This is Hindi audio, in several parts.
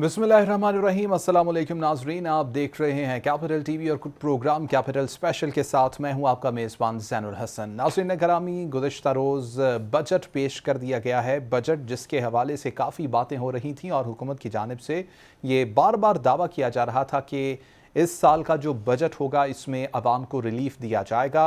बिस्मिल्लाहिर्रहमानिर्रहीम, अस्सलाम वालेकुम नाजरीन। आप देख रहे हैं कैपिटल टीवी और कुछ प्रोग्राम कैपिटल स्पेशल के साथ मैं हूं आपका मेज़बान ज़ैनुल हसन। नाजरीन करामी, गुज़िश्ता रोज़ बजट पेश कर दिया गया है। बजट जिसके हवाले से काफ़ी बातें हो रही थीं और हुकूमत की जानिब से ये बार बार दावा किया जा रहा था कि इस साल का जो बजट होगा इसमें आवाम को रिलीफ दिया जाएगा।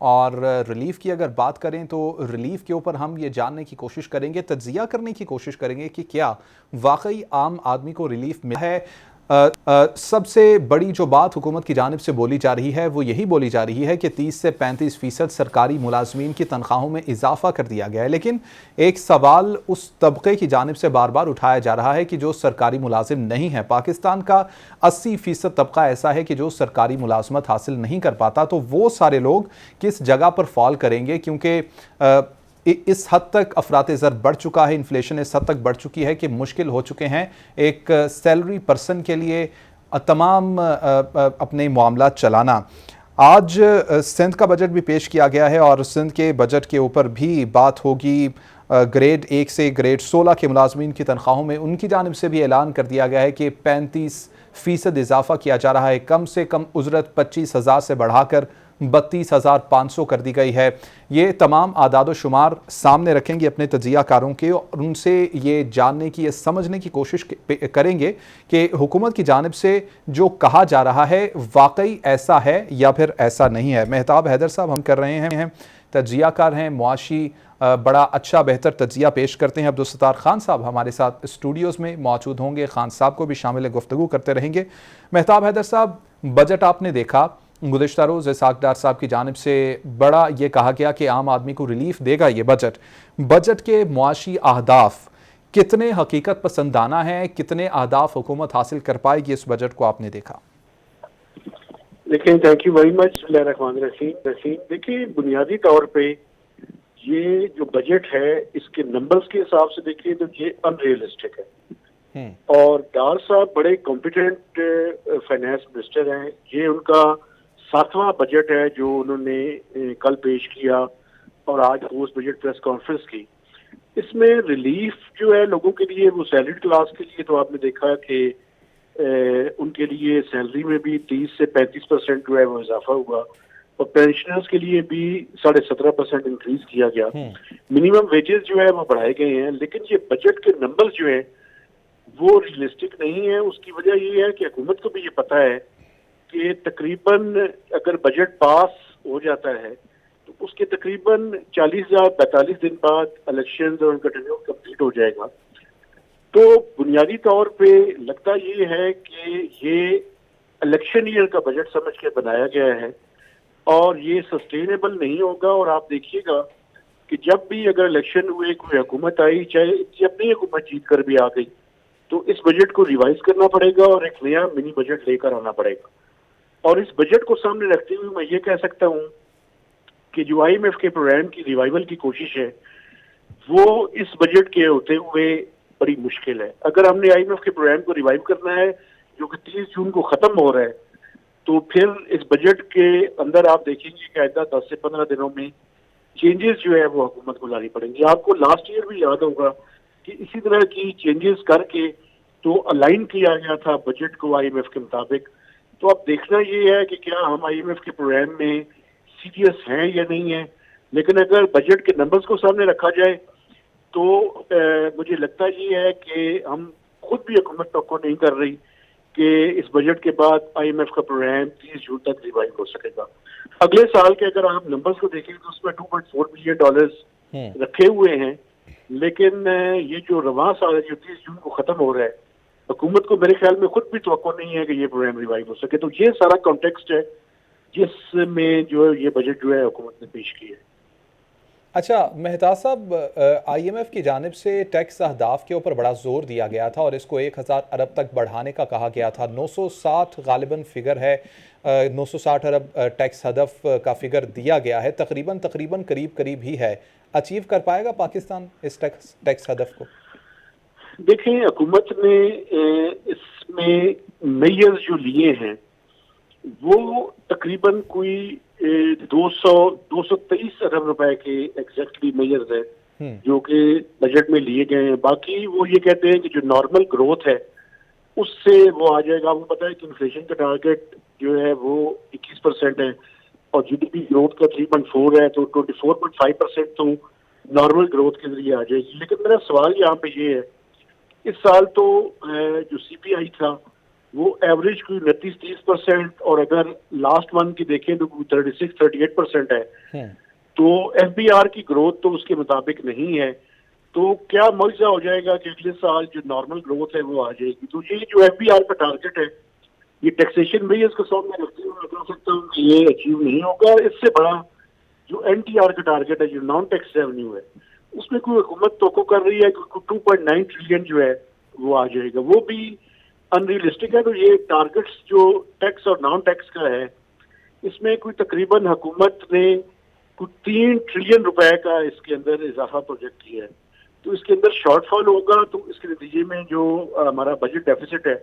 और रिलीफ की अगर बात करें तो रिलीफ के ऊपर हम ये जानने की कोशिश करेंगे, तज्जिया करने की कोशिश करेंगे कि क्या वाकई आम आदमी को रिलीफ मिला है। सबसे बड़ी जो बात हुकूमत की जानिब से बोली जा रही है वो यही बोली जा रही है कि 30 से 35% सरकारी मुलाजमीन की तनख्वाहों में इजाफा कर दिया गया है। लेकिन एक सवाल उस तबके की जानिब से बार बार उठाया जा रहा है कि जो सरकारी मुलाजिम नहीं है। पाकिस्तान का 80% तबका ऐसा है कि जो सरकारी मुलाजमत हासिल नहीं कर पाता। तो वो सारे लोग किस जगह पर फॉल करेंगे, क्योंकि इस हद तक अफरात ज़र बढ़ चुका है, इन्फ्लेशन इस हद तक बढ़ चुकी है कि मुश्किल हो चुके हैं एक सैलरी पर्सन के लिए तमाम अपने मामला चलाना। आज सिंध का बजट भी पेश किया गया है और सिंध के बजट के ऊपर भी बात होगी। ग्रेड 1 से ग्रेड 16 के मुलाजमीन की तनख्वाहों में उनकी जानिब से भी ऐलान कर दिया गया है कि 35% इजाफा किया जा रहा है। कम से कम उजरत 25,000 से बढ़ाकर 32,500 कर दी गई है। ये तमाम आदाद शुमार सामने रखेंगे अपने तजियाकारों के और उनसे ये जानने की, ये समझने की कोशिश करेंगे कि हुकूमत की जानिब से जो कहा जा रहा है वाकई ऐसा है या फिर ऐसा नहीं है। मेहताब हैदर साहब हम कर रहे हैं, तजियाकार हैं, मुआशी बड़ा अच्छा बेहतर तजिया पेश करते हैं। अब्दुल-सत्तार खान साहब हमारे साथ स्टूडियोज़ में मौजूद होंगे, खान साहब को भी शामिल गुफ्तगू करते रहेंगे। मेहताब हैदर साहब, बजट आपने देखा, गुज़िश्ता रोज़ इसाक डार साहब की जानिब से बड़ा ये कहा गया कि आम आदमी को रिलीफ देगा ये बजट के मुआशी अहदाफ कितने हकीकत पसंदाना हैं, कितने अहदाफ हुकूमत हासिल कर पाएगी इस बजट को आपने देखा? देखिए, थैंक यू वेरी मच। बिस्मिल्लाहिर्रहमानिर्रहीम। देखिए, बुनियादी तौर पे ये जो बजट है इसके नंबर्स के हिसाब से देखिए तो ये अनरियलिस्टिक है। और डार साहब बड़े कॉम्पिटेंट फाइनेंस मिनिस्टर हैं। ये उनका 7वां बजट है जो उन्होंने कल पेश किया और आज पोस्ट बजट प्रेस कॉन्फ्रेंस की। इसमें रिलीफ जो है लोगों के लिए, वो सैलरीड क्लास के लिए, तो आपने देखा कि उनके लिए सैलरी में भी 30 से 35% जो है वो इजाफा हुआ और पेंशनर्स के लिए भी 17.5% इंक्रीज किया गया। मिनिमम वेजेस जो है वो बढ़ाए गए हैं। लेकिन ये बजट के नंबर्स जो है वो रियलिस्टिक नहीं है। उसकी वजह ये है कि हुकूमत को भी ये पता है कि तकरीबन अगर बजट पास हो जाता है तो उसके तकरीबन 40 या 45 दिन बाद इलेक्शन और उनका टेन्योर कंप्लीट हो जाएगा। तो बुनियादी तौर पे लगता ये है कि ये इलेक्शन ईयर का बजट समझ के बनाया गया है और ये सस्टेनेबल नहीं होगा। और आप देखिएगा कि जब भी अगर इलेक्शन हुए, कोई हुकूमत आई, चाहे अपनी हुकूमत जीत कर भी आ गई, तो इस बजट को रिवाइज करना पड़ेगा और एक नया मिनी बजट लेकर आना पड़ेगा। और इस बजट को सामने रखते हुए मैं ये कह सकता हूँ कि जो IMF के प्रोग्राम की रिवाइवल की कोशिश है वो इस बजट के होते हुए बड़ी मुश्किल है। अगर हमने IMF के प्रोग्राम को रिवाइव करना है जो कि 30 जून को खत्म हो रहा है, तो फिर इस बजट के अंदर आप देखेंगे कि आइंदा 10 से 15 दिनों में चेंजेस जो है वो हुकूमत को लानी पड़ेंगी। आपको लास्ट ईयर भी याद होगा कि इसी तरह की चेंजेस करके तो अलाइन किया गया था बजट को IMF के मुताबिक। तो अब देखना ये है कि क्या हम IMF के प्रोग्राम में सीरियस हैं या नहीं है। लेकिन अगर बजट के नंबर्स को सामने रखा जाए तो मुझे लगता ये है कि हम खुद भी हुकूमत तो नहीं कर रही कि इस बजट के बाद IMF का प्रोग्राम 30 जून तक रिवाइव हो सकेगा। अगले साल के अगर आप नंबर्स को देखें तो उसमें $2.4 बिलियन रखे हुए हैं। लेकिन ये जो रवां साल है जो 30 जून को खत्म हो रहा है, हुकूमत को मेरे ख्याल में खुद भी तवक्को नहीं है कि ये प्रोग्राम रिवाइव हो सके। तो ये सारा कॉन्टेक्स्ट है जिसमें जो है ये बजट जो है हुकूमत ने पेश किया है। अच्छा मेहताब साहब, IMF की जानिब से टैक्स अहदाफ के ऊपर बड़ा जोर दिया गया था और इसको 1000 अरब तक बढ़ाने का कहा गया था। 960 गालिबन फिगर है, 960 अरब टैक्स हदफ का फिगर दिया गया है। तकरीबन करीब ही है। अचीव कर पाएगा पाकिस्तान इस टैक्स हदफ को? देखिए, हुकूमत ने इसमें मेजर्स जो लिए हैं वो तकरीबन कोई 223 अरब रुपए के एग्जैक्टली मेजर्स हैं जो कि बजट में लिए गए हैं। बाकी वो ये कहते हैं कि जो नॉर्मल ग्रोथ है उससे वो आ जाएगा। आपको पता है कि इन्फ्लेशन का टारगेट जो है वो 21% है और जीडीपी ग्रोथ का 3.4 है, तो 24.5% तो नॉर्मल ग्रोथ के जरिए आ जाएगी। लेकिन मेरा सवाल यहाँ पे ये है, इस साल तो जो सीपीआई था वो एवरेज कोई 29-30%, और अगर लास्ट मंथ की देखें तो 36-38% है। तो एफबीआर की ग्रोथ तो उसके मुताबिक नहीं है। तो क्या मौजूदा हो जाएगा कि अगले साल जो नॉर्मल ग्रोथ है वो आ जाएगी। तो ये जो एफबीआर का टारगेट है, ये टैक्सेशन में इसको सामने रखते हुए मैं कह सकता हूँ कि ये अचीव नहीं होगा। इससे बड़ा जो एनटीआर का टारगेट है, जो नॉन टैक्स रेवेन्यू है, उसमें कोई हुकूमत तो कर रही है कि 2.9 ट्रिलियन जो है वो आ जाएगा, वो भी अनरियलिस्टिक है। तो ये टारगेट्स जो टैक्स और नॉन टैक्स का है, इसमें कोई तकरीबन हुकूमत ने कुछ 3 ट्रिलियन रुपए का इसके अंदर इजाफा प्रोजेक्ट किया है। तो इसके अंदर शॉर्टफॉल होगा, तो इसके नतीजे में जो हमारा बजट डेफिसिट है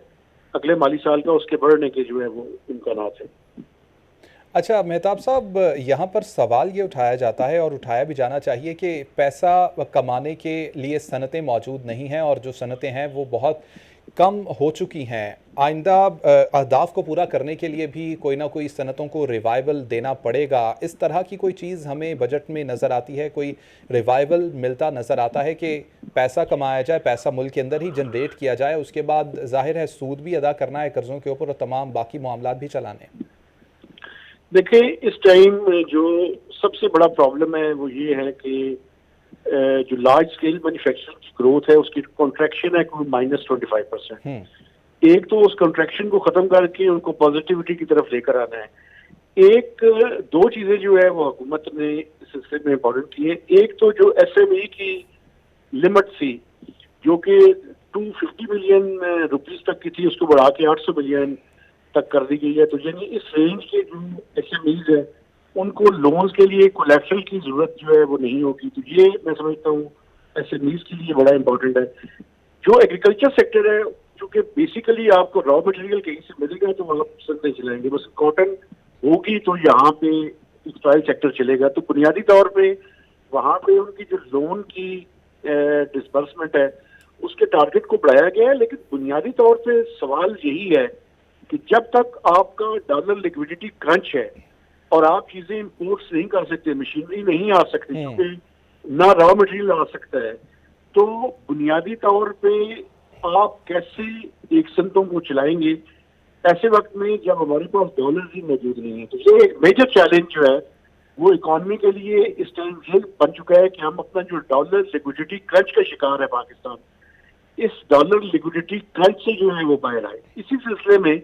अगले माली साल का, उसके बढ़ने के जो है वो इम्कानात है। अच्छा मेहताब साहब, यहाँ पर सवाल ये उठाया जाता है और उठाया भी जाना चाहिए कि पैसा कमाने के लिए सनतें मौजूद नहीं हैं, और जो सनतें हैं वो बहुत कम हो चुकी हैं। आइंदा अहदाफ को पूरा करने के लिए भी कोई ना कोई सनतों को रिवाइवल देना पड़ेगा। इस तरह की कोई चीज़ हमें बजट में नज़र आती है, कोई रिवाइवल मिलता नज़र आता है कि पैसा कमाया जाए, पैसा मुल्क के अंदर ही जनरेट किया जाए, उसके बाद जाहिर है सूद भी अदा करना है कर्ज़ों के ऊपर और तमाम बाकी मामलात भी चलाने। देखिए, इस टाइम जो सबसे बड़ा प्रॉब्लम है वो ये है कि जो लार्ज स्केल मैन्युफैक्चरिंग की ग्रोथ है उसकी कॉन्ट्रैक्शन है कोई -25%। एक तो उस कॉन्ट्रैक्शन को खत्म करके उनको पॉजिटिविटी की तरफ लेकर आना है। दो चीजें जो है वो हुकूमत ने इस सिलसिले में इम्पोर्टेंट की है। एक तो जो एसएमई की लिमिट थी जो कि 250 मिलियन रुपीस तक की थी, उसको बढ़ा के 800 मिलियन तक कर दी गई है। तो यानी इस रेंज के जो एसएमईज है उनको लोन्स के लिए कोलैटरल की जरूरत जो है वो नहीं होगी। तो ये मैं समझता हूँ एसएमईज के लिए बड़ा इंपॉर्टेंट है। जो एग्रीकल्चर सेक्टर है, क्योंकि बेसिकली आपको रॉ मटेरियल कहीं से मिलेगा तो वहाँ पसंद नहीं चलाएंगे, बस कॉटन होगी तो यहाँ पे टेक्सटाइल सेक्टर चलेगा। तो बुनियादी तौर पे वहाँ पे उनकी जो लोन की डिसबर्समेंट है उसके टारगेट को बढ़ाया गया है। लेकिन बुनियादी तौर पे सवाल यही है कि जब तक आपका डॉलर लिक्विडिटी क्रंच है और आप चीजें इंपोर्ट्स नहीं कर सकते, मशीनरी नहीं आ सकती, क्योंकि ना रॉ मटेरियल आ सकता है, तो बुनियादी तौर पे आप कैसे एक सनतों को चलाएंगे ऐसे वक्त में जब हमारे पास डॉलर ही मौजूद नहीं है। तो ये एक मेजर चैलेंज जो है वो इकॉनमी के लिए इस टाइम ये बन चुका है कि हम अपना जो डॉलर लिक्विडिटी क्रंच का शिकार है पाकिस्तान, इस डॉलर लिक्विडिटी क्रंच से जो है वो बाहर आए। इसी सिलसिले में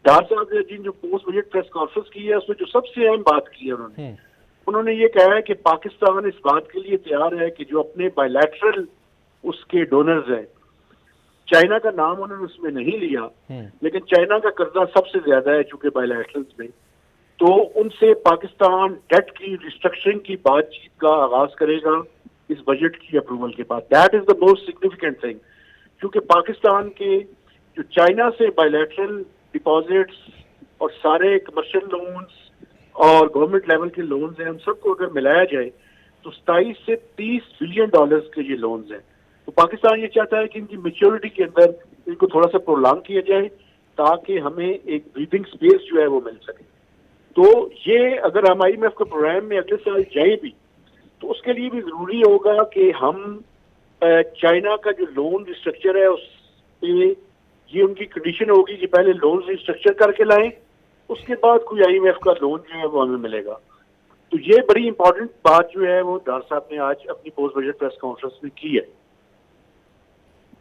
डार साहब ने जिन जो पोस्ट बजट प्रेस कॉन्फ्रेंस की है उसमें जो सबसे अहम बात की है उन्होंने ये कहा है कि पाकिस्तान इस बात के लिए तैयार है कि जो अपने बायलैटरल उसके डोनर्स हैं, चाइना का नाम उन्होंने उसमें नहीं लिया, लेकिन चाइना का कर्जा सबसे ज्यादा है चूंकि बायलैटरल्स में, तो उनसे पाकिस्तान डेट की रिस्ट्रक्चरिंग की बातचीत का आगाज करेगा इस बजट की अप्रूवल के बाद। That is the most significant thing, क्योंकि पाकिस्तान के जो चाइना से बायलैटरल डिपॉजिट्स और सारे कमर्शियल लोन्स और गवर्नमेंट लेवल के लोन्स हैं, उन सबको अगर मिलाया जाए तो 27 से 30 बिलियन डॉलर्स के ये लोन्स हैं। तो पाकिस्तान ये चाहता है कि इनकी मेच्योरिटी के अंदर इनको थोड़ा सा प्रोलॉन्ग किया जाए ताकि हमें एक ब्रीदिंग स्पेस जो है वो मिल सके। तो ये अगर हम IMF के प्रोग्राम में अगले साल जाए भी तो उसके लिए भी जरूरी होगा कि हम चाइना का जो लोन रिस्ट्रक्चर है उस पे ये उनकी कंडीशन होगी कि पहले लोन रिस्ट्रक्चर करके लाएं, उसके बाद कोई IMF का लोन जो है वो हमें मिलेगा। तो ये बड़ी इंपॉर्टेंट बात जो है वो डार साहब ने आज अपनी पोस्ट बजट प्रेस कॉन्फ्रेंस में की है।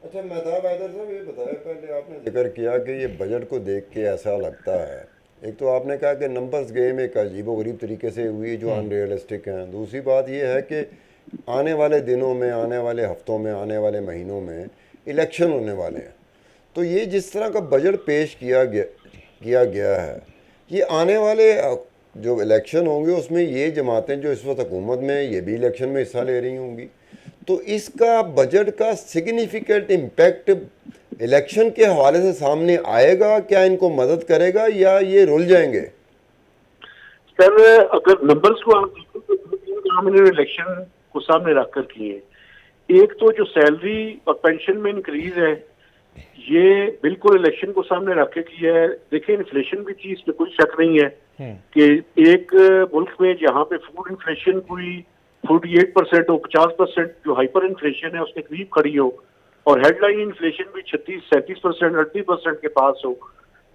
अच्छा मेहताब हैदर साहब, ये बताया पहले आपने जिक्र किया कि ये बजट को देख के ऐसा लगता है, एक तो आपने कहा कि नंबर्स गेम एक अजीबोगरीब तरीके से हुई जो अनरियलिस्टिक हैं। दूसरी बात ये है कि आने वाले दिनों में, आने वाले हफ्तों में, आने वाले महीनों में इलेक्शन होने वाले हैं। तो ये जिस तरह का बजट पेश किया गया है, ये आने वाले जो इलेक्शन होंगे उसमें ये जमातें जो इस वक्त हुकूमत में ये भी इलेक्शन में हिस्सा ले रही होंगी, तो इसका बजट का सिग्निफिकेंट इम्पैक्ट इलेक्शन के हवाले से सामने आएगा? क्या इनको मदद करेगा या ये रुल जाएंगे? सर, अगर नंबर्स को आप देखें तो 2-3 काम इन्होंने इलेक्शन को सामने रखकर किए। एक तो जो सैलरी और पेंशन में इंक्रीज है ये बिल्कुल इलेक्शन को सामने रख के किया है। देखिए इन्फ्लेशन भी थी, इसमें कोई शक नहीं है कि एक मुल्क में जहाँ पे फूड इन्फ्लेशन कोई 48% हो, 50% जो हाइपर इन्फ्लेशन है उसके करीब खड़ी हो, और हेडलाइन इन्फ्लेशन भी 36-37%, 38% के पास हो,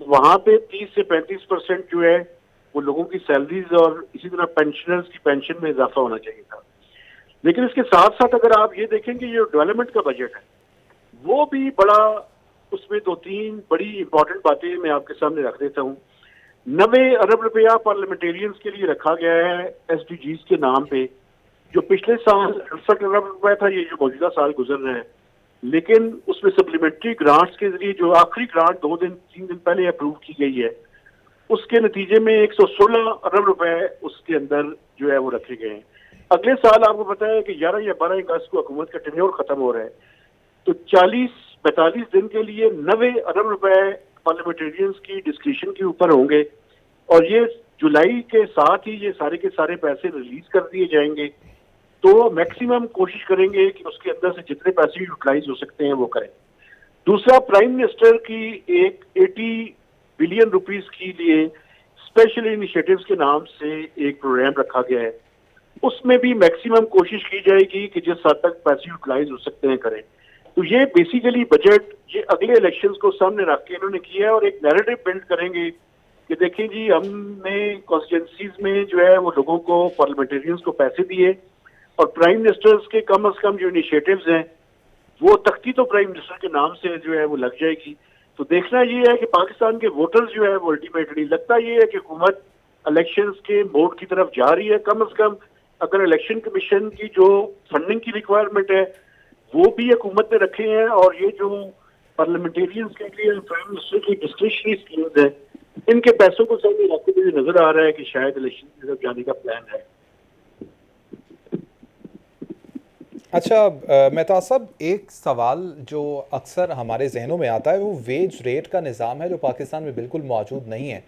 तो वहाँ पे 30 से 35% जो है वो लोगों की सैलरीज और इसी तरह पेंशनर्स की पेंशन में इजाफा होना चाहिए था। लेकिन इसके साथ साथ अगर आप ये देखेंगे ये डेवलपमेंट का बजट है वो भी बड़ा, उसमें 2-3 बड़ी इंपॉर्टेंट बातें मैं आपके सामने रख देता हूँ। 90 अरब रुपया पार्लियामेंटेरियंस के लिए रखा गया है एसडीजीज के नाम पे, जो पिछले साल 68 अरब रुपया था, ये जो मौजूदा साल गुजर रहे हैं। लेकिन उसमें सप्लीमेंट्री ग्रांट्स के जरिए जो आखिरी ग्रांट 2-3 दिन पहले अप्रूव की गई है, उसके नतीजे में 116 अरब रुपए उसके अंदर जो है वो रखे गए हैं। अगले साल आपको पता है कि 11 या 12 अगस्त को हुकूमत का टेन्योर खत्म हो रहा है, तो 40-45 दिन के लिए 90 अरब रुपए पार्लियामेंटेरियंस की डिस्क्रिप्शन के ऊपर होंगे, और ये जुलाई के साथ ही ये सारे के सारे पैसे रिलीज कर दिए जाएंगे। तो मैक्सिमम कोशिश करेंगे कि उसके अंदर से जितने पैसे यूटिलाइज हो सकते हैं वो करें। दूसरा, प्राइम मिनिस्टर की एक 80 बिलियन रुपीस के लिए स्पेशल इनिशिएटिव्स के नाम से एक प्रोग्राम रखा गया है, उसमें भी मैक्सिमम कोशिश की जाएगी कि जिस हद तक पैसे यूटिलाइज हो सकते हैं करें। तो ये बेसिकली बजट ये अगले इलेक्शंस को सामने रख के इन्होंने किया है, और एक नैरेटिव बिल्ड करेंगे कि देखिए जी हमने कॉन्स्टिट्यूंसीज में जो है वो लोगों को, पार्लियामेंटेरियंस को पैसे दिए, और प्राइम मिनिस्टर्स के कम से कम जो इनिशिएटिव्स हैं वो तख्ती तो प्राइम मिनिस्टर के नाम से जो है वो लग जाएगी। तो देखना ये है कि पाकिस्तान के वोटर्स जो है वो अल्टीमेटली, लगता ये है कि हुकूमत इलेक्शंस के मोड की तरफ जा रही है। कम से कम अगर इलेक्शन कमीशन की जो फंडिंग की रिक्वायरमेंट है वो भी हुकूमत ने रखे हैं, और ये जो पार्लियामेंटेरियंस के लिए प्राइम मिनिस्टर की डिस्क्रिशनरी स्कीम्स है, इनके पैसों को सामने रखते हुए नजर आ रहा है कि शायद इलेक्शन की तरफ जाने का प्लान है। अच्छा मेहताब साहब, एक सवाल जो अक्सर हमारे जहनों में आता है वो वेज रेट का निज़ाम है जो पाकिस्तान में बिल्कुल मौजूद नहीं है।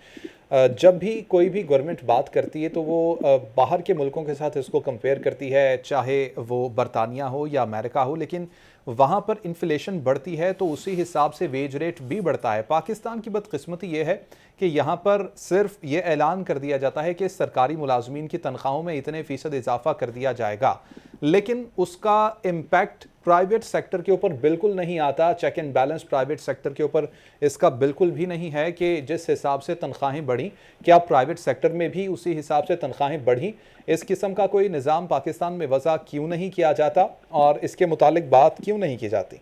जब भी कोई भी गवर्नमेंट बात करती है तो वो बाहर के मुल्कों के साथ इसको कंपेयर करती है, चाहे वो बरतानिया हो या अमेरिका हो, लेकिन वहाँ पर इन्फ्लेशन बढ़ती है तो उसी हिसाब से वेज रेट भी बढ़ता है। पाकिस्तान की बदकिस्मती ये है कि यहाँ पर सिर्फ ये ऐलान कर दिया जाता है कि सरकारी मुलाजमीन की तनख्वाहों में इतने फ़ीसद इजाफा कर दिया जाएगा, लेकिन उसका इम्पैक्ट प्राइवेट सेक्टर के ऊपर बिल्कुल नहीं आता। Check and balance private sector के ऊपर इसका बिल्कुल भी नहीं है कि जिस हिसाब से तनख्वाहें बढ़ी क्या प्राइवेट सेक्टर में भी उसी हिसाब से तनख्वाहें बढ़ी। इस किस्म का कोई निज़ाम पाकिस्तान में वज़ा क्यों नहीं किया जाता और इसके मुतालिक बात क्यों नहीं की जाती?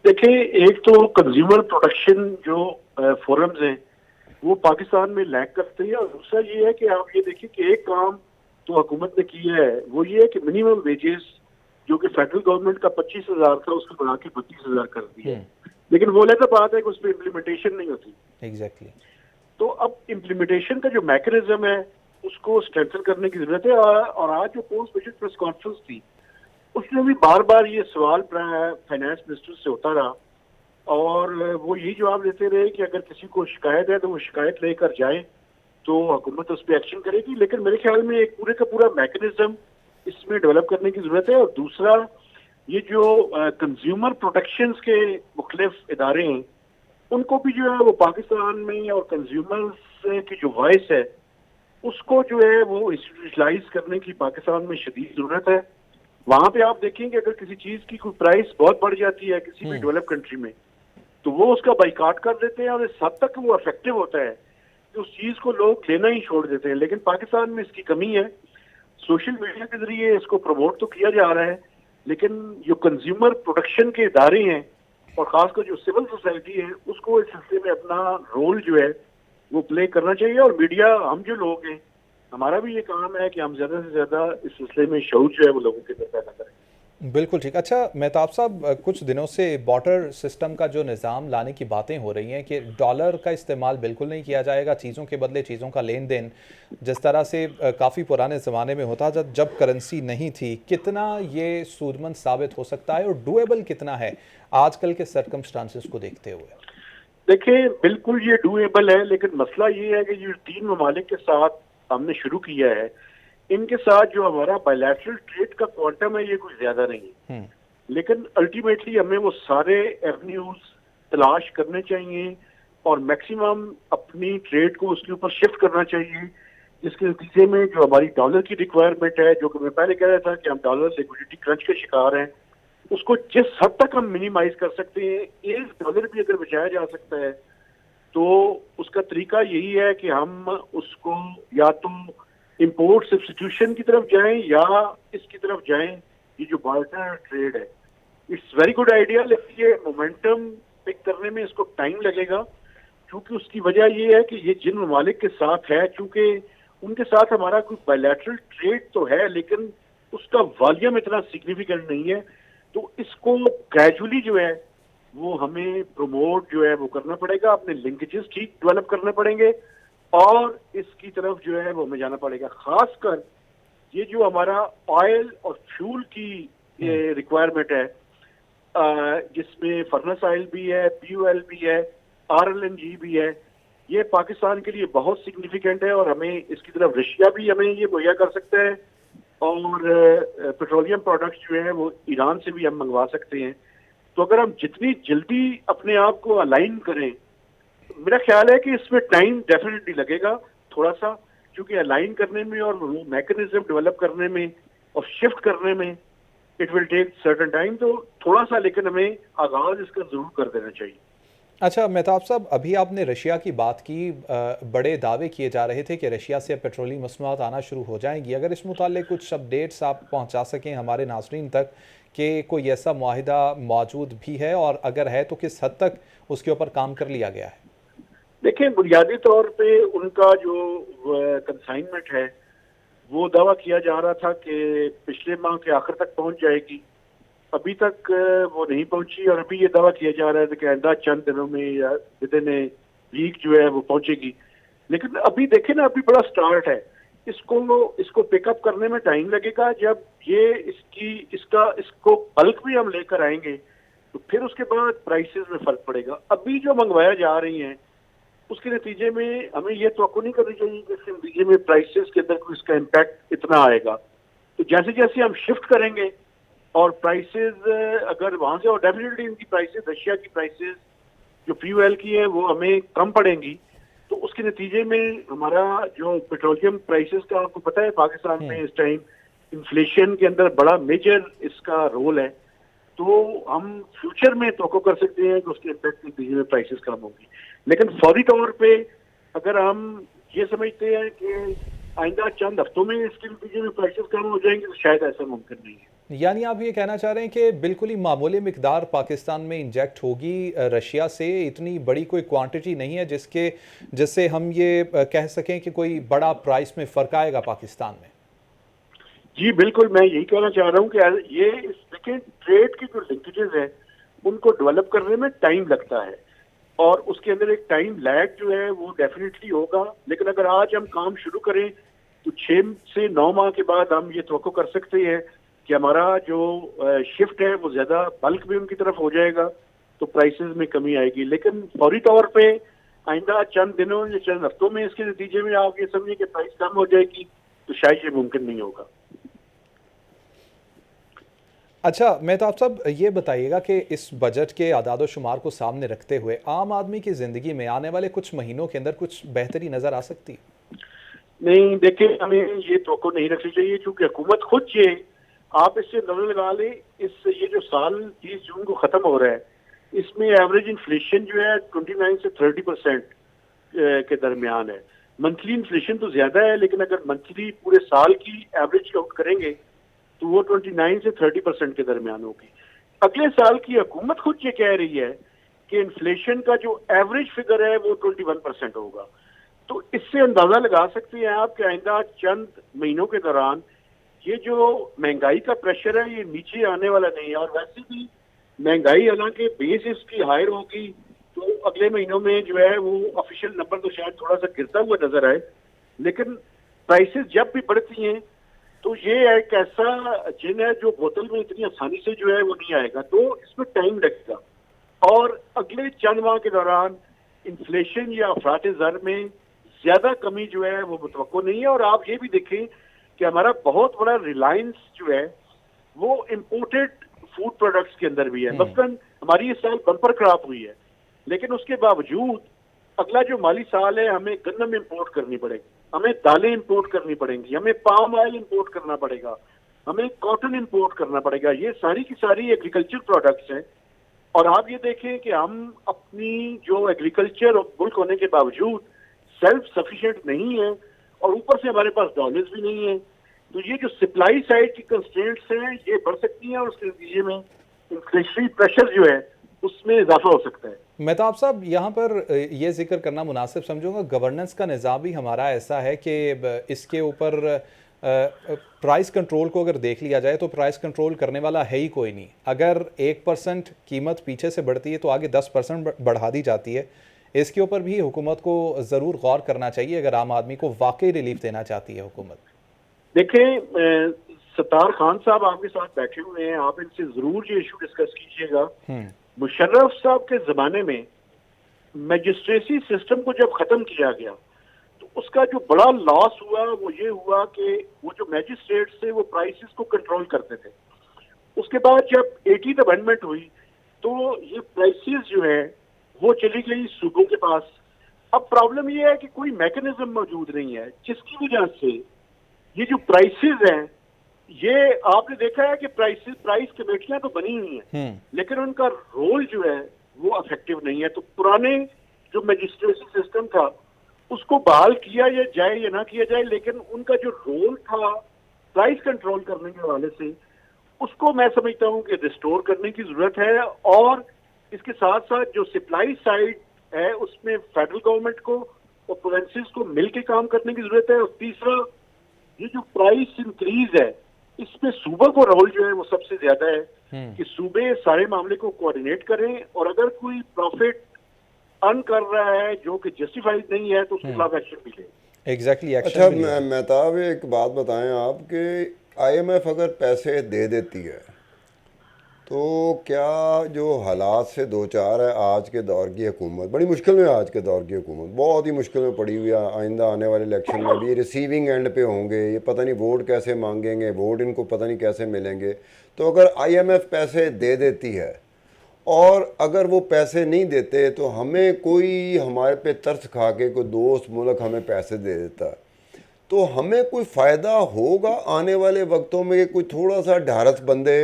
देखिए, एक तो कंज्यूमर प्रोटेक्शन जो फोरम्स हैं वो पाकिस्तान में लैक करते हैं, और दूसरा ये है कि आप ये देखिए कि एक काम तो हुकूमत ने किया है वो ये है कि मिनिमम वेजेस जो कि फेडरल गवर्नमेंट का 25,000 था उसको बढ़ा के 32,000 कर दिया, लेकिन वो अलग बात है कि उस पर इम्प्लीमेंटेशन नहीं होती। एग्जैक्टली। तो अब इम्प्लीमेंटेशन का जो मैकेनिज्म है उसको स्ट्रेंथन करने की जरूरत है। और आज जो पोस्ट बजट प्रेस कॉन्फ्रेंस थी उसमें भी बार बार ये सवाल फाइनेंस मिनिस्टर से होता रहा, और वो यही जवाब देते रहे कि अगर किसी को शिकायत है तो वो शिकायत लेकर जाए तो हुकूमत उस पर एक्शन करेगी। लेकिन मेरे ख्याल में एक पूरे का पूरा मैकेनिज्म इसमें डेवलप करने की जरूरत है। और दूसरा, ये जो कंज्यूमर प्रोटेक्शन के मुख्तलिफ इदारे हैं उनको भी जो है वो पाकिस्तान में, और कंज्यूमर्स की जो वॉइस है उसको जो है वो इंस्टीट्यूशनलाइज करने की पाकिस्तान में शदीद जरूरत है। वहां पे आप देखेंगे अगर किसी चीज की कोई प्राइस बहुत बढ़ जाती है किसी भी डेवलप कंट्री में तो वो उसका बाइकाट कर देते हैं, और इस हद तक वो इफेक्टिव होता है कि उस चीज को लोग लेना ही छोड़ देते हैं। लेकिन पाकिस्तान में इसकी कमी है। सोशल मीडिया के जरिए इसको प्रमोट तो किया जा रहा है, लेकिन जो कंज्यूमर प्रोटेक्शन के इदारे हैं और खासकर जो सिविल सोसाइटी है उसको इस सिलसिले में अपना रोल जो है वो प्ले करना चाहिए। और मीडिया, हम जो लोग हैं, हमारा भी ये काम है कि हम ज़्यादा से ज़्यादा इस सिलसिले में शऊर जो है वो लोगों के अंदर पैदा करें। बिल्कुल ठीक। अच्छा मेहताब साहब, कुछ दिनों से बॉर्डर सिस्टम का जो निज़ाम लाने की बातें हो रही हैं कि डॉलर का इस्तेमाल बिल्कुल नहीं किया जाएगा, चीज़ों के बदले चीज़ों का लेन देन, जिस तरह से काफ़ी पुराने ज़माने में होता जब करेंसी नहीं थी, कितना ये सूदमंद साबित हो सकता है और डूएबल कितना है आजकल के सर्कमस्टांसेस को देखते हुए? देखिए, बिल्कुल ये डूएबल है, लेकिन मसला ये है कि जो 3 ममालिक के साथ हमने शुरू किया है इनके साथ जो हमारा बायलैटरल ट्रेड का क्वांटम है ये कुछ ज्यादा नहीं है। लेकिन अल्टीमेटली हमें वो सारे एवेन्यूज तलाश करने चाहिए और मैक्सिमम अपनी ट्रेड को उसके ऊपर शिफ्ट करना चाहिए, जिसके नतीजे में जो हमारी डॉलर की रिक्वायरमेंट है, जो कि मैं पहले कह रहा था कि हम डॉलर लिक्विडिटी क्रंच के शिकार हैं, उसको जिस हद तक हम मिनिमाइज कर सकते हैं, $1 भी अगर बचाया जा सकता है तो उसका तरीका यही है कि हम उसको या तो इंपोर्ट सब्स्टिट्यूशन की तरफ जाएं या इसकी तरफ जाएं, ये जो बार्टर ट्रेड है। इट्स वेरी गुड आइडिया, लेकिन ये मोमेंटम पिक करने में इसको टाइम लगेगा, क्योंकि उसकी वजह ये है कि ये जिन ममालिक के साथ है, चूंकि उनके साथ हमारा कोई बायलैटरल ट्रेड तो है लेकिन उसका वॉल्यूम इतना सिग्निफिकेंट नहीं है, तो इसको ग्रेजुअली जो है वो हमें प्रमोट जो है वो करना पड़ेगा, अपने लिंकेजेस ठीक डेवलप करने पड़ेंगे और इसकी तरफ जो है वो हमें जाना पड़ेगा। खासकर ये जो हमारा ऑयल और फ्यूल की रिक्वायरमेंट है, जिसमें फर्नेस ऑयल भी है, POL भी है, RLNG भी है, ये पाकिस्तान के लिए बहुत सिग्निफिकेंट है और हमें इसकी तरफ रशिया भी हमें ये मुहैया कर सकता है और पेट्रोलियम प्रोडक्ट्स जो है वो ईरान से भी हम मंगवा सकते हैं। तो अगर हम जितनी जल्दी अपने आप को अलाइन करें, मेरा ख्याल है कि इसमें टाइम डेफिनेटली लगेगा थोड़ा सा, क्योंकि अलाइन करने में और मैकेनिज्म डेवलप करने में और शिफ्ट करने में it will take certain time, तो थोड़ा सा लेकिन हमें आगाज इसका जरूर कर देना चाहिए। अच्छा मेहताब साहब, अभी आपने रशिया की बात की, बड़े दावे किए जा रहे थे कि रशिया से पेट्रोलियम मसनूआत आना शुरू हो जाएंगी। अगर इस मुताल्लिक कुछ अपडेट्स आप पहुंचा सकें हमारे नाज़रीन तक कि कोई ऐसा मुआहिदा मौजूद भी है और अगर है तो किस हद तक उसके ऊपर काम कर लिया गया है? देखिए, बुनियादी तौर पे उनका जो कंसाइनमेंट है वो दावा किया जा रहा था कि पिछले माह के आखिर तक पहुंच जाएगी, अभी तक वो नहीं पहुंची और अभी ये दावा किया जा रहा है कि आइंदा चंद दिनों में या विदिन ए वीक जो है वो पहुंचेगी। लेकिन अभी देखें ना, अभी बड़ा स्टार्ट है, इसको पिकअप करने में टाइम लगेगा। जब ये इसको बल्क भी हम लेकर आएंगे तो फिर उसके बाद प्राइसेस में फर्क पड़ेगा। अभी जो मंगवाया जा रही हैं उसके नतीजे में हमें ये तवक्को नहीं करनी चाहिए कि इसके नतीजे में प्राइसेस के अंदर कोई इसका इम्पैक्ट इतना आएगा। तो जैसे जैसे हम शिफ्ट करेंगे और प्राइसेस अगर वहां से, और डेफिनेटली इनकी प्राइसेस, रशिया की प्राइसेस जो फ्यूएल की है वो हमें कम पड़ेंगी, तो उसके नतीजे में हमारा जो पेट्रोलियम प्राइसेस का आपको पता है पाकिस्तान में इस टाइम इन्फ्लेशन के अंदर बड़ा मेजर इसका रोल है, तो हम फ्यूचर में तवक्को कर सकते हैं कि उसके इम्पैक्ट के नतीजे में प्राइसेस कम होंगी। लेकिन फौरी तौर पे अगर हम ये समझते हैं कि आइंदा चंद हफ्तों में इसके नतीजे में प्राइसेस कम हो जाएंगे तो शायद ऐसा मुमकिन नहीं है। यानी आप ये कहना चाह रहे हैं कि बिल्कुल ही मामूली मिकदार पाकिस्तान में इंजेक्ट होगी रशिया से, इतनी बड़ी कोई क्वांटिटी नहीं है जिससे हम ये कह सकें कि कोई बड़ा प्राइस में फ़र्क आएगा पाकिस्तान में? जी बिल्कुल, मैं यही कहना चाह रहा हूँ कि ये देखिए, ट्रेड की जो लिंकेजेस है उनको डेवलप करने में टाइम लगता है और उसके अंदर एक टाइम लैग जो है वो डेफिनेटली होगा। लेकिन अगर आज हम काम शुरू करें तो 6 से 9 माह के बाद हम ये तवक्को कर सकते हैं कि हमारा जो शिफ्ट है वो ज्यादा बल्क भी उनकी तरफ हो जाएगा, तो प्राइसेस में कमी आएगी। लेकिन फौरी तौर पे आइंदा चंद दिनों या चंद हफ्तों में इसके नतीजे में आप ये समझिए कि प्राइस कम हो जाएगी, तो शायद ये मुमकिन नहीं होगा। अच्छा मेहताब साहब, ये बताइएगा कि इस बजट के आदाद शुमार को सामने रखते हुए आम आदमी की ज़िंदगी में आने वाले कुछ महीनों के अंदर कुछ बेहतरी नज़र आ सकती है? नहीं, देखिए, हमें ये तवक्को नहीं रखनी चाहिए, क्योंकि हुकूमत खुद ये, आप इससे नजर लगा ले, ये जो साल 30 जून को ख़त्म हो रहा है इसमें एवरेज इन्फ्लेशन जो है 29 से 30% के दरमियान है। मंथली इन्फ्लेशन तो ज़्यादा है, लेकिन अगर मंथली पूरे साल की एवरेज काउंट करेंगे तो वो 29 से 30% के दरमियान होगी। अगले साल की हुकूमत खुद ये कह रही है कि इन्फ्लेशन का जो एवरेज फिगर है वो 21% होगा। तो इससे अंदाजा लगा सकते हैं आप कि आइंदा चंद महीनों के दौरान ये जो महंगाई का प्रेशर है ये नीचे आने वाला नहीं है। और वैसे भी महंगाई हालांकि बेस इसकी हायर होगी, तो अगले महीनों में जो है वो ऑफिशियल नंबर तो शायद थोड़ा सा गिरता हुआ नजर आए, लेकिन प्राइसेस जब भी बढ़ती हैं तो ये एक ऐसा जिन है जो बोतल में इतनी आसानी से जो है वो नहीं आएगा, तो इसमें टाइम लगेगा। और अगले चंद माह के दौरान इन्फ्लेशन या अफरात ज़र में ज्यादा कमी जो है वो मुतवक्को नहीं है। और आप ये भी देखें कि हमारा बहुत बड़ा रिलायंस जो है वो इम्पोर्टेड फूड प्रोडक्ट्स के अंदर भी है। मसलन हमारी इस साल बम्पर क्रॉप हुई है, लेकिन उसके बावजूद अगला जो माली साल है हमें गन्नम इंपोर्ट करनी पड़ेगी, हमें दालें इंपोर्ट करनी पड़ेंगी, हमें पाम ऑयल इंपोर्ट करना पड़ेगा, हमें कॉटन इंपोर्ट करना पड़ेगा। ये सारी की सारी एग्रीकल्चर प्रोडक्ट्स हैं। और आप ये देखें कि हम अपनी जो एग्रीकल्चर मुल्क होने के बावजूद सेल्फ सफिशिएंट नहीं है, और ऊपर से हमारे पास डॉलर्स भी नहीं है। तो ये जो सप्लाई साइड की कंस्ट्रेंट्स हैं ये बढ़ सकती हैं, और उसके नतीजे में इन्फ्लेशनरी प्रेशर जो है उसमें इजाफा हो सकता है। मेहताब साहब, यहाँ पर ये जिक्र करना मुनासिब समझूंगा, गवर्नेंस का निज़ाम भी हमारा ऐसा है कि इसके ऊपर प्राइस कंट्रोल को अगर देख लिया जाए तो प्राइस कंट्रोल करने वाला है ही कोई नहीं। अगर 1% कीमत पीछे से बढ़ती है तो आगे 10% बढ़ा दी जाती है। इसके ऊपर भी हुकूमत को ज़रूर गौर करना चाहिए अगर आम आदमी को वाकई रिलीफ देना चाहती है हुकूमत। देखें, सत्तार खान साहब आपके साथ बैठे हुए हैं, आप इनसे जरूर ये इशू डिस्कस कीजिएगा। मुशर्रफ साहब के जमाने में मैजिस्ट्रेसी सिस्टम को जब खत्म किया गया तो उसका जो बड़ा लॉस हुआ वो ये हुआ कि वो जो मैजिस्ट्रेट्स थे वो प्राइसेस को कंट्रोल करते थे। उसके बाद जब 80th अमेंडमेंट हुई तो ये प्राइसेस जो है वो चली गई सूबों के पास। अब प्रॉब्लम ये है कि कोई मैकेनिज्म मौजूद नहीं है, जिसकी वजह से ये जो प्राइसेस हैं, ये आपने देखा है कि प्राइस कमेटियां तो बनी हुई हैं, लेकिन उनका रोल जो है वो इफेक्टिव नहीं है। तो पुराने जो मैजिस्ट्रेसी सिस्टम था उसको बहाल किया या जाए या ना किया जाए, लेकिन उनका जो रोल था प्राइस कंट्रोल करने के हवाले से, उसको मैं समझता हूं कि रिस्टोर करने की जरूरत है। और इसके साथ साथ जो सप्लाई साइड है उसमें फेडरल गवर्नमेंट को और प्रोविंसेस को मिलकर काम करने की जरूरत है। और तीसरा, ये जो प्राइस इंक्रीज है इसमें सूबा को रोल जो है वो सबसे ज्यादा है कि सूबे सारे मामले को कोऑर्डिनेट करें, और अगर कोई प्रॉफिट अर्न कर रहा है जो कि जस्टिफाइड नहीं है तो उसके खिलाफ एक्शन भी ले। Exactly action. अच्छा मेहताब, एक बात बताएं आप कि IMF अगर पैसे दे देती है तो क्या जो हालात से दो चार है आज के दौर की हुकूमत, बड़ी मुश्किल में आज के दौर की हुकूमत बहुत ही मुश्किल में पड़ी हुई है, आइंदा आने वाले इलेक्शन में भी रिसीविंग एंड पे होंगे, ये पता नहीं वोट कैसे मांगेंगे, वोट इनको पता नहीं कैसे मिलेंगे। तो अगर IMF पैसे दे देती है और अगर वो पैसे नहीं देते तो हमें कोई हमारे पे तरस खा के कोई दोस्त मुल्क हमें पैसे दे देता है, तो हमें कोई फ़ायदा होगा आने वाले वक्तों में? कोई थोड़ा सा ढारस बंदे,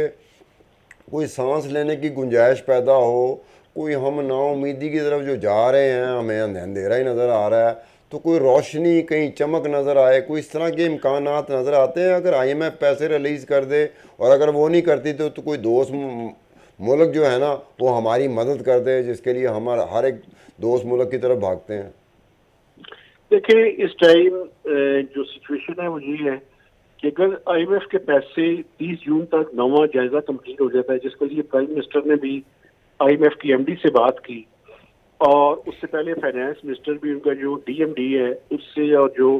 कोई सांस लेने की गुंजाइश पैदा हो, कोई हम नाउमीदी की तरफ जो जा रहे हैं हमें अंधेरा ही नज़र आ रहा है, तो कोई रोशनी कहीं चमक नज़र आए, कोई इस तरह के इम्कानात नज़र आते हैं अगर IMF पैसे रिलीज़ कर दे? और अगर वो नहीं करती तो कोई दोस्त मुल्क जो है ना वो हमारी मदद कर दे, जिसके लिए हमारा हर एक दोस्त मुल्क की तरफ भागते हैं। देखिए, इस टाइम जो सिचुएशन है वो ये है कि अगर IMF के पैसे 30 जून तक 9वां जायजा कंप्लीट हो जाता है, जिसके लिए प्राइम मिनिस्टर ने भी IMF की MD से बात की, और उससे पहले फाइनेंस मिनिस्टर भी उनका जो DMD है उससे, और जो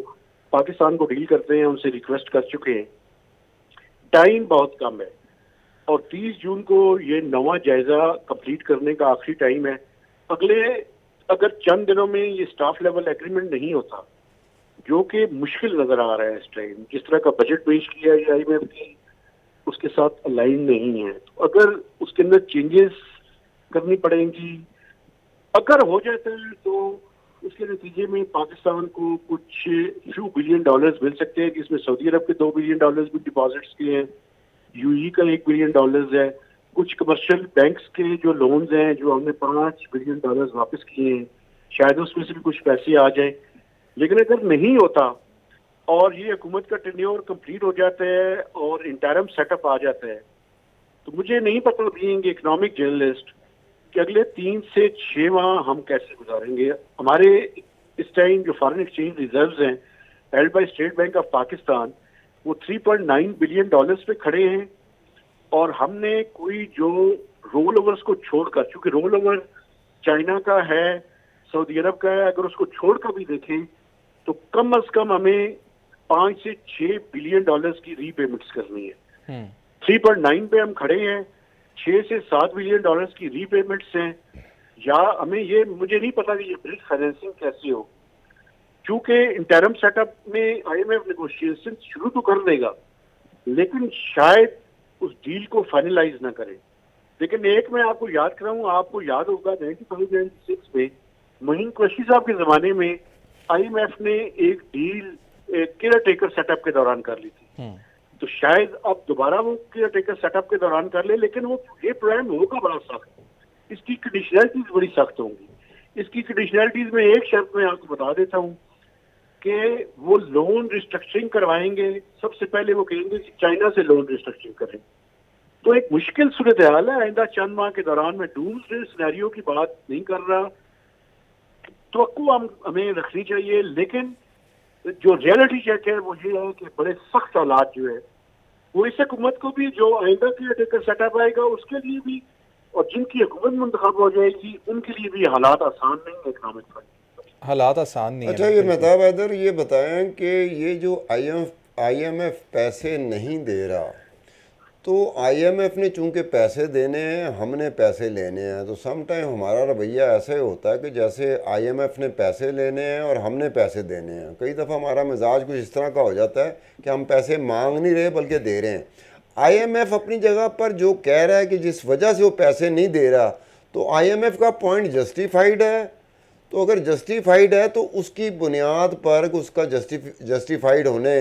पाकिस्तान को डील करते हैं उनसे रिक्वेस्ट कर चुके हैं। टाइम बहुत कम है और 30 जून को ये 9वां जायजा कंप्लीट करने का आखिरी टाइम है। अगर चंद दिनों में ये स्टाफ लेवल एग्रीमेंट नहीं होता, जो कि मुश्किल नजर आ रहा है इस टाइम, जिस तरह का बजट पेश किया है IMF की उसके साथ अलाइन नहीं है, तो अगर उसके अंदर चेंजेस करनी पड़ेंगी, अगर हो जाता है तो उसके नतीजे में पाकिस्तान को कुछ फ्यू बिलियन डॉलर्स मिल सकते हैं, जिसमें सऊदी अरब के $2 बिलियन भी डिपॉजिट्स के हैं, UAE का $1 बिलियन है, कुछ कमर्शियल बैंक्स के जो लोन्स हैं जो हमने $5 बिलियन वापस किए हैं, शायद उसमें से भी कुछ पैसे आ जाए। लेकिन अगर नहीं होता और ये हुकूमत का टेन्योर कंप्लीट हो जाता है और इंटरम सेटअप आ जाता है, तो मुझे नहीं पता बीइंग इकोनॉमिक जर्नलिस्ट कि अगले 3 से 6 माह हम कैसे गुजारेंगे। हमारे इस टाइम जो फॉरेन एक्सचेंज रिजर्व्स हैं held by state bank of Pakistan वो $3.9 बिलियन पे खड़े हैं, और हमने कोई जो रोल ओवर्स को छोड़कर, चूंकि रोल ओवर चाइना का है, सऊदी अरब का है, अगर उसको छोड़कर भी देखें तो कम अज कम हमें $5 से $6 बिलियन की रीपेमेंट्स करनी है। 3.9 पे हम खड़े हैं, $6 से $7 बिलियन की रीपेमेंट्स हैं, या हमें ये, मुझे नहीं पता कि ये ब्रिज फाइनेंसिंग कैसे हो, क्योंकि इंटरम सेटअप में IMF नेगोशिएशन शुरू तो कर देगा, लेकिन शायद उस डील को फाइनलाइज ना करें। लेकिन एक मैं आपको याद कराऊं, आपको याद होगा 1996 में मोइन कुरैशी साहब के जमाने में आईएमएफ ने एक डील केयर टेकर सेटअप के दौरान कर ली थी। तो शायद अब दोबारा वो केयर टेकर सेटअप के दौरान कर ले, लेकिन वो ये प्रोग्राम होगा बड़ा सख्त, इसकी कंडीशनैलिटीज बड़ी सख्त होंगी। इसकी कंडीशनैलिटीज में एक शर्त मैं आपको बता देता हूँ कि वो लोन रिस्ट्रक्चरिंग करवाएंगे। सबसे पहले वो कहेंगे कि चाइना से लोन रिस्ट्रक्चरिंग करें। तो एक मुश्किल सूरत हाल है आइंदा चंद माह के दौरान। मैं डूम्सडे सिनेरियो की बात नहीं कर रहा, तो हमें रखनी चाहिए, लेकिन जो रियलिटी चेक है वो ये है कि बड़े सख्त हालात जो है वो इस हुकूमत को भी, जो आइंदा के टेकर सेटअप आएगा उसके लिए भी, और जिनकी हुकूमत मुंतखब हो जाएगी उनके लिए भी हालात आसान नहीं है इकनॉमिक फ्रंट। हालात आसान नहीं अच्छा, है। ये मेहताब हैदर ये बताएं कि ये जो आईएमएफ पैसे नहीं दे रहा, तो आईएमएफ ने चूंकि पैसे देने हैं, हमने पैसे लेने हैं, तो सम टाइम हमारा रवैया ऐसे होता है कि जैसे आईएमएफ ने पैसे लेने हैं और हमने पैसे देने हैं। कई दफ़ा हमारा मिजाज कुछ इस तरह का हो जाता है कि हम पैसे मांग नहीं रहे बल्कि दे रहे हैं। आईएमएफ अपनी जगह पर जो कह रहा है कि जिस वजह से वो पैसे नहीं दे रहा, तो आईएमएफ का पॉइंट जस्टिफाइड है। तो अगर जस्टिफाइड है तो उसकी बुनियाद पर उसका जस्टिफाइड होने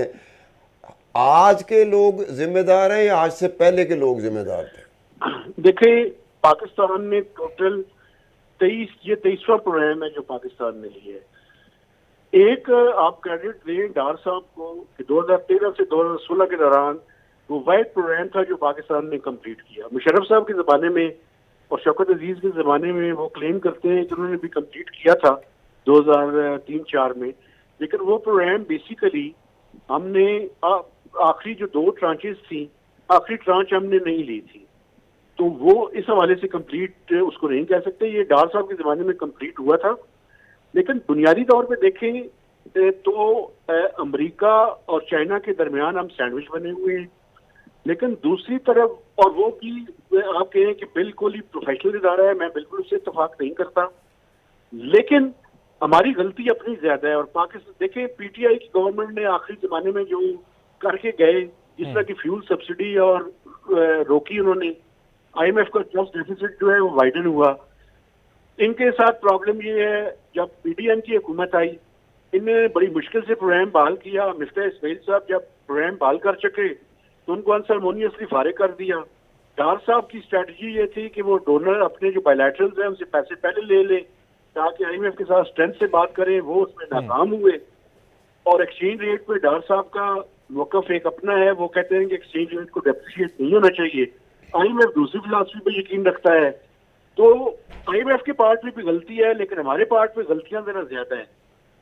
आज के लोग जिम्मेदार हैं या आज से पहले के लोग जिम्मेदार थे? देखिए, पाकिस्तान ने टोटल 23वां प्रोग्राम है जो पाकिस्तान ने लिया है। एक आप क्रेडिट दें डार साहब को कि 2013 से 2016 के दौरान वो वाइड प्रोग्राम था जो पाकिस्तान ने कंप्लीट किया। मुशर्रफ साहब के ज़माने में और शौकत अजीज के ज़माने में वो क्लेम करते हैं कि उन्होंने भी कंप्लीट किया था 2003-4 में, लेकिन वो प्रोग्राम बेसिकली हमने आखिरी जो 2 ट्रांचेस थी, आखिरी ट्रांच हमने नहीं ली थी, तो वो इस हवाले से कंप्लीट उसको नहीं कह सकते। ये डार साहब के ज़माने में कंप्लीट हुआ था। लेकिन बुनियादी तौर पे देखें तो अमेरिका और चाइना के दरमियान हम सैंडविच बने हुए हैं। लेकिन दूसरी तरफ, और वो भी आप कहें कि बिल्कुल ही प्रोफेशनल इदारा है, मैं बिल्कुल उससे इत्तेफाक नहीं करता, लेकिन हमारी गलती अपनी ज्यादा है। और पाकिस्तान देखें, पीटीआई की गवर्नमेंट ने आखिरी जमाने में जो करके गए, जिस तरह की फ्यूल सब्सिडी और रोकी उन्होंने, आईएमएफ का ट्रस्ट डेफिसिट जो है वो वाइडन हुआ। इनके साथ प्रॉब्लम ये है, जब पीडीएम की हुकूमत आई, इन्हें बड़ी मुश्किल से प्रोग्राम बहाल किया। मिफ्ता इस्माइल साहब जब प्रोग्राम बहाल कर चुके तो उनको अनसरमोनियसली फारिग कर दिया। डार साहब की स्ट्रेटजी ये थी कि वो डोनर अपने जो बायलैटरल्स हैं उनसे पैसे पहले ले लें ताकि आईएमएफ के साथ स्ट्रेंथ से बात करें। वो उसमें नाकाम हुए और एक्सचेंज रेट पे डार साहब का मौकफ एक अपना है, वो कहते हैं कि एक्सचेंज रेट को डेप्रिशिएट नहीं होना चाहिए। आईएमएफ दूसरी फिलॉसफी पे यकीन रखता है। तो आईएमएफ के पार्ट में भी गलती है, लेकिन हमारे पार्ट में गलतियां जरा ज्यादा है,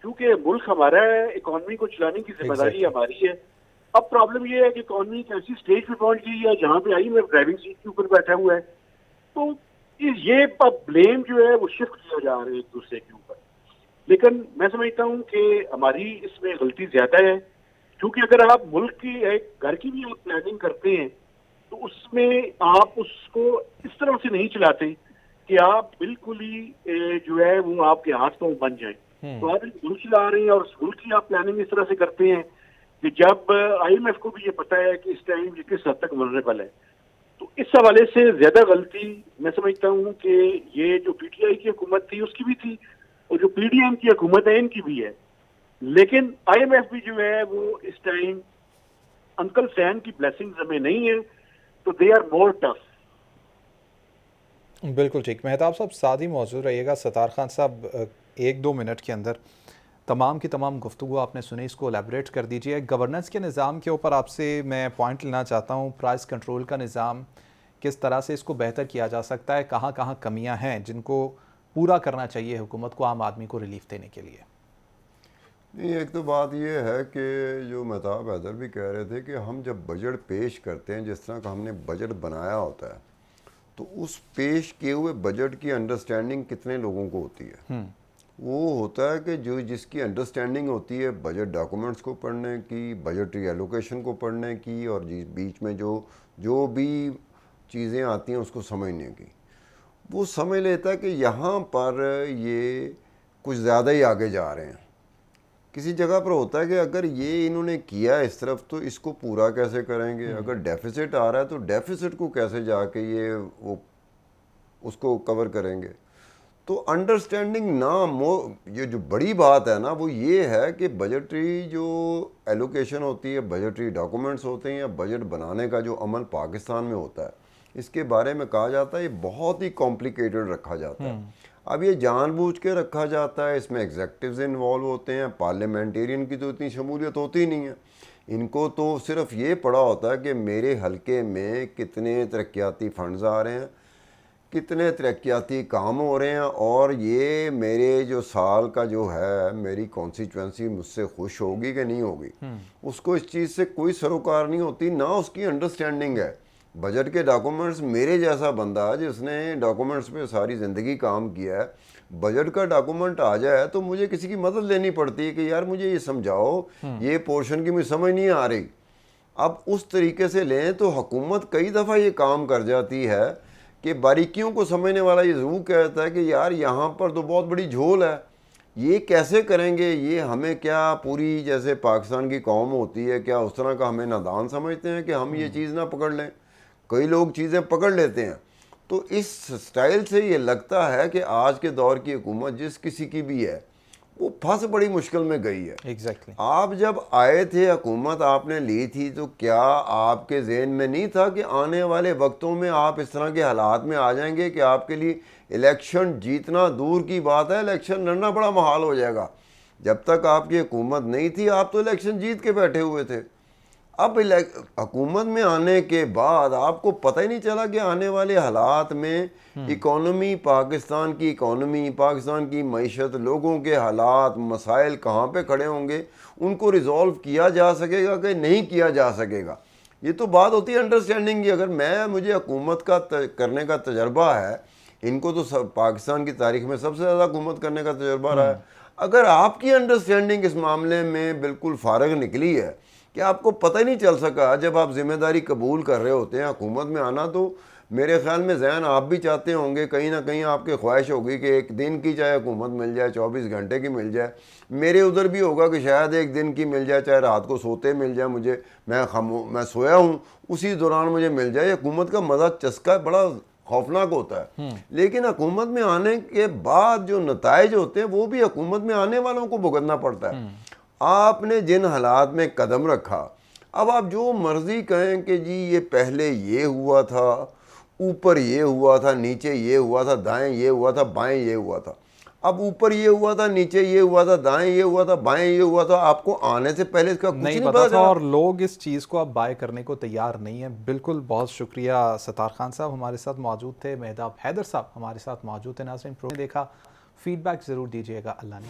क्योंकि मुल्क हमारा है, इकोनॉमी को चलाने की जिम्मेदारी हमारी है। अब प्रॉब्लम ये है कि इकोनॉमी एक ऐसी स्टेज पे पहुंच गई है जहां पे आईएमएफ ड्राइविंग सीट के ऊपर बैठा हुआ है। तो ये अब ब्लेम जो है वो शिफ्ट किया जा रहा है एक दूसरे के ऊपर। लेकिन मैं समझता हूँ कि हमारी इसमें गलती ज्यादा है, क्योंकि अगर आप मुल्क की एक घर की भी आप प्लानिंग करते हैं तो उसमें आप उसको इस तरह से नहीं चलाते कि आप बिल्कुल ही जो है वो आपके हाथ पांव बन जाए। तो आप मुल्क चला रहे हैं और मुल्क की आप प्लानिंग इस तरह से करते हैं कि जब आईएमएफ को भी ये पता है कि इस टाइम ये किस हद तक वल्नरेबल है। तो इस हवाले से ज्यादा गलती मैं समझता हूँ कि ये जो पीटीआई की हुकूमत थी उसकी भी थी और जो पीडीएम की हुकूमत है इनकी भी है। लेकिन आईएमएफ भी जो है वो इस टाइम अंकल सैन की ब्लेसिंग्स हमें नहीं है, तो दे आर मोर टफ। बिल्कुल ठीक। मेहताब साहब साथ ही मौजूद रहिएगा। सत्तार खान साहब 1-2 मिनट के अंदर तमाम की तमाम गुफ्तगू आपने सुनी, इसको एलेबरेट कर दीजिए। गवर्नेंस के निज़ाम के ऊपर आपसे मैं पॉइंट लेना चाहता हूँ। प्राइस कंट्रोल का निज़ाम किस तरह से इसको बेहतर किया जा सकता है, कहाँ कहाँ कमियाँ हैं जिनको पूरा करना चाहिए हुकूमत को आम आदमी को रिलीफ देने के लिए? नहीं, एक तो बात ये है कि जो मेहताब हैदर भी कह रहे थे कि हम जब बजट पेश करते हैं, जिस तरह का हमने बजट बनाया होता है, तो उस पेश किए हुए बजट की अंडरस्टैंडिंग कितने लोगों को होती है? वो होता है कि जो जिसकी अंडरस्टैंडिंग होती है बजट डॉक्यूमेंट्स को पढ़ने की, बजटरी एलोकेशन को पढ़ने की, और बीच में जो भी चीज़ें आती हैं उसको समझने की, वो समझ लेता है कि यहाँ पर ये कुछ ज़्यादा ही आगे जा रहे हैं, किसी जगह पर होता है कि अगर ये इन्होंने किया इस तरफ तो इसको पूरा कैसे करेंगे, अगर डेफिसिट आ रहा है तो डेफिसिट को कैसे जाके ये वो उसको कवर करेंगे। तो अंडरस्टैंडिंग ये जो बड़ी बात है ना वो ये है कि बजटरी जो एलोकेशन होती है, बजटरी डॉक्यूमेंट्स होते हैं या बजट बनाने का जो अमल पाकिस्तान में होता है, इसके बारे में कहा जाता है ये बहुत ही कॉम्प्लिकेटेड रखा जाता है। अब ये जानबूझ के रखा जाता है, इसमें एग्जेक्टिव्स इन्वॉल्व होते हैं, पार्लियामेंटेरियन की तो इतनी शमूलियत होती ही नहीं है। इनको तो सिर्फ ये पड़ा होता है कि मेरे हलके में कितने तरक्याती फंड्स आ रहे हैं, कितने तरक्याती काम हो रहे हैं, और ये मेरे जो साल का जो है मेरी कॉन्स्टिट्यूंसी मुझसे खुश होगी कि नहीं होगी, उसको इस चीज़ से कोई सरोकार नहीं होती, ना उसकी अंडरस्टैंडिंग है। बजट के डॉक्यूमेंट्स, मेरे जैसा बंदा जिसने डॉक्यूमेंट्स पे सारी ज़िंदगी काम किया है, बजट का डॉक्यूमेंट आ जाए तो मुझे किसी की मदद लेनी पड़ती है कि यार मुझे ये समझाओ, ये पोर्शन की मुझे समझ नहीं आ रही। अब उस तरीके से लें तो हुकूमत कई दफ़ा ये काम कर जाती है कि बारीकियों को समझने वाला ये ज़रूर कहता है कि यार यहाँ पर तो बहुत बड़ी झोल है, ये कैसे करेंगे, ये हमें क्या पूरी जैसे पाकिस्तान की कौम होती है क्या उस तरह का हमें नादान समझते हैं कि हम ये चीज़ ना पकड़ लें। कई लोग चीज़ें पकड़ लेते हैं। तो इस स्टाइल से ये लगता है कि आज के दौर की हुकूमत जिस किसी की भी है वो फंस बड़ी मुश्किल में गई है। एग्जैक्टली आप जब आए थे, हुकूमत आपने ली थी, तो क्या आपके जहन में नहीं था कि आने वाले वक्तों में आप इस तरह के हालात में आ जाएंगे कि आपके लिए इलेक्शन जीतना दूर की बात है, इलेक्शन लड़ना बड़ा मुहाल हो जाएगा। जब तक आपकी हुकूमत नहीं थी आप तो इलेक्शन जीत के बैठे हुए थे। अब हुकूमत में आने के बाद आपको पता ही नहीं चला कि आने वाले हालात में इकोनॉमी, पाकिस्तान की मईशत, लोगों के हालात, मसाइल कहाँ पे खड़े होंगे, उनको रिजॉल्व किया जा सकेगा कि नहीं किया जा सकेगा। ये तो बात होती है अंडरस्टैंडिंग की। अगर मुझे हुकूमत का करने का तजर्बा है, इनको तो पाकिस्तान की तारीख में सबसे ज़्यादा हुकूमत करने का तजर्बा रहा है। अगर आपकी अंडरस्टैंडिंग इस मामले में बिल्कुल फारग निकली है कि आपको पता ही नहीं चल सका, जब आप जिम्मेदारी कबूल कर रहे होते हैं हुकूमत में आना, तो मेरे ख्याल में ज़हन आप भी चाहते होंगे, कहीं ना कहीं आपकी ख्वाहिश होगी कि एक दिन की चाहे हुकूमत मिल जाए, 24 घंटे की मिल जाए। मेरे उधर भी होगा कि शायद एक दिन की मिल जाए, चाहे रात को सोते मिल जाए मुझे, मैं सोया हूँ उसी दौरान मुझे मिल जाए। हुकूमत का मज़ा, चस्का बड़ा खौफनाक होता है। लेकिन हुकूमत में आने के बाद जो नताइज होते हैं वो भी हुकूमत में आने वालों को भुगतना पड़ता है। आपने जिन हालात में कदम रखा, अब आप जो मर्जी कहें कि जी ये पहले ये हुआ था, ऊपर ये हुआ था, नीचे ये हुआ था, दाएं ये हुआ था, बाएं ये हुआ था। अब ऊपर ये हुआ था, नीचे ये हुआ था, दाएं ये हुआ था, बाएं ये हुआ था, आपको आने से पहले इसका कुछ नहीं पता था और लोग इस चीज़ को अब बाय करने को तैयार नहीं है। बिल्कुल, बहुत शुक्रिया सत्तार खान साहब हमारे साथ मौजूद थे, मेहदाब हैदर साहब हमारे साथ मौजूद थे। नाज़रीन, प्रोग्राम देखा, फीडबैक ज़रूर दीजिएगा। अल्लाह ने